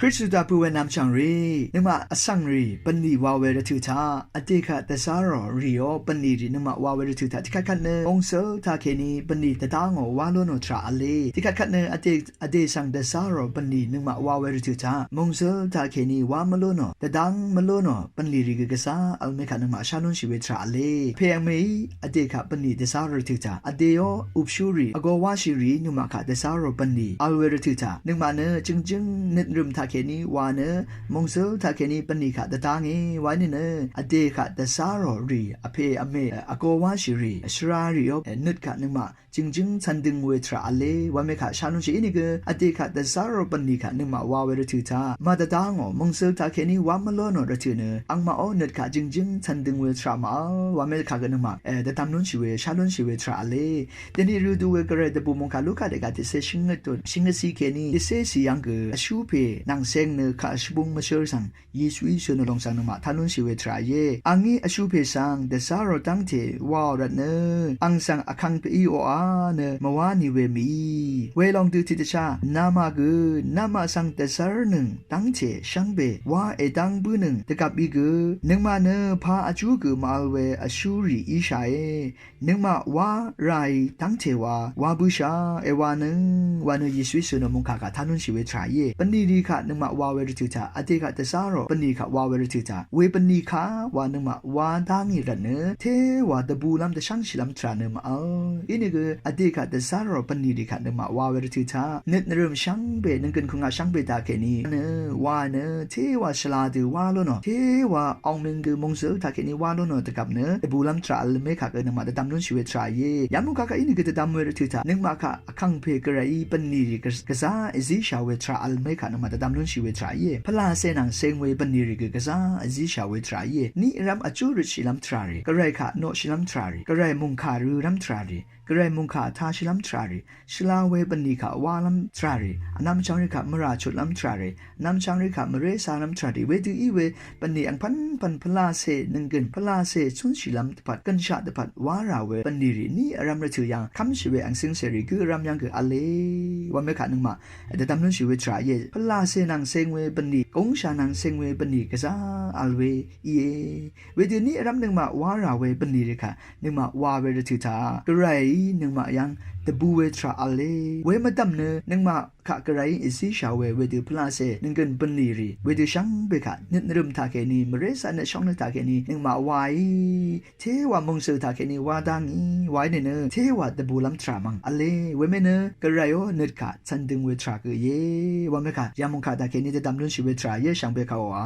คริสต์ตาผู้เวนำจังรีนึกมาอสังรีปันนีวาเวรทุธาอเดคะเตสารอริโอปันนีรีนึกมาวาเวรทุธาที่ขัดเนองเซลทาเคนีปันนีตะตางอวาโลโนทราอเลที่ขัดเนอเดสังเตสารอปันนีนึกมาวาเวรทุธามงเซลทาเคนีวามโลโนตะดังมโลโนปันลีรีกะซาอัลเมคะนึกมาชาลุนชิเวทราอเลเพียงมีอเดคะปันนีเตสารอทุธาอเดโออุบชูรีอโกวาชิรีนึกมาคะเตสารอปันนีอัลเวรทุธานึกมาเนจึงนิดรุมทาเคนีวาเนมงเซลทาเคนีปนิคะตะตางไว้เนอเดคะตะซารอรีอเพอเมอโกวาชิรีชรารีอนึดคะนึกมาจึงฉันดึงเวทราอเลว่าเมคะชานุชินี่ก็อเดคะตะซารอปนิคะนึกมาวาเวรทุธามาตะตางมงเซลทาเคนีวามโลโนรทุเนอังมาอนึดคะจึงฉันดึงเวทรามาว่าเมคะก็นึกมาตะตามนุนชิเวชาลุนชิเวทราอเลเดนี่รูดูเวกเรตะบุมงคาลูกาเดกะติเซชิงเงตชิงซีเคนีติเซซียังกอชูเพนังเซงเนคะชบุงมาเชอร์สังยีสวีชนลงสังนมาทานุนชิเวทราเยอังงี้อชูเพสังเดซารอตังเทวารัตเนอังสังอคังเปอีโออาเนมวานิเวมีเวลองดูทิตชานามากุนามาสังเดซารนึงตังเทชังเบวาเอตังบุนึงตะกับอีกุนึงมาเนพาอจูกุมาเวอชูรีอีชาเอนึงมาวาไรตังเทวาบุชาเอวานึงวาเนยีสวีชนมุงคากาทานุนชิเวทราเยปนีดีคะนึงมาวาเวรทุธาอเดคะตะซารอปนีคะวาเวรทุธาเวปนีคะวานึงมาวาทางิระเนเทวาตะบูลัมตะชังชิลัมทราเนมาอินเกอเดคะตะซารอปนีดีคะนึงมาวาเวรทุธาเนตเริ่มชังเบนึงกันคุงาชังเบตาเคนีเนวาเนเทวาชลาดูวาโลโนเทวาอองนึงกมงเซลทาเคนีวาโลโนตะกับเนตะบูลัมทราลเมคะกนึงมาตะตามนุนชิเวทราเยยามุกะกะอินเกตะตามเวรทุธานึงมาคะอคังเพกะไรปนีดีกะซาอิซิชาเวทราอัลเมคะนึงมาตะตามนุนชิเวทราเยพลาเซนังเซงเวปนีรีกะซาอิซิชาเวทราเยนี่รัมอจูริชิลัมทรารีกะไรคะโนชิลัมทรารีกะไรมุงคารูรัมทรารีกระไรมุงขาทาชิลัมทรารีชลาเวปนีขาวาลัมทรารีอนามจังริขามราชุลัมทรารีนามจังริขามเรสาลัมทรารีเวดูอีเวปนีอังพันพลาเซนึงเกินพลาเซชุนชิลัมตปัดกันชาตปัดวาราเวปนีรีนี่อารามระถือยังคำชิเวอังซิงเซรีคืออารามยังคืออเลวันเมขานึงมาแต่ตามนั้นชิเวทราเยพลาเซนังเซงเวปนีกงชานังเซงเวปนีกะซาอัลเวเยเวดูนี่อารามนึงมาวาราเวปนีรีค่ะนึงมาวาเวรถือทากระไรนึงมายังตะบูเวทราอเลเวมาตัมเนนึงมาขะกระไรอิซิชาเวดูพลาเซนึงกันปนีรีเวดูชังเบคะนึนรึมทาเคนีมเรสันช่องนึทาเคนีนึงมาไวเทวามงเซทาเคนีวาดังอีไวเนเนเทวตะบูลัมทรามังอเลเวเมเนกระไรโอนึดคะซันดึงเวทราเกเยวาเมคะยามงคะทาเคนีตะดำลุนชิเวทราเยชังเบคะวา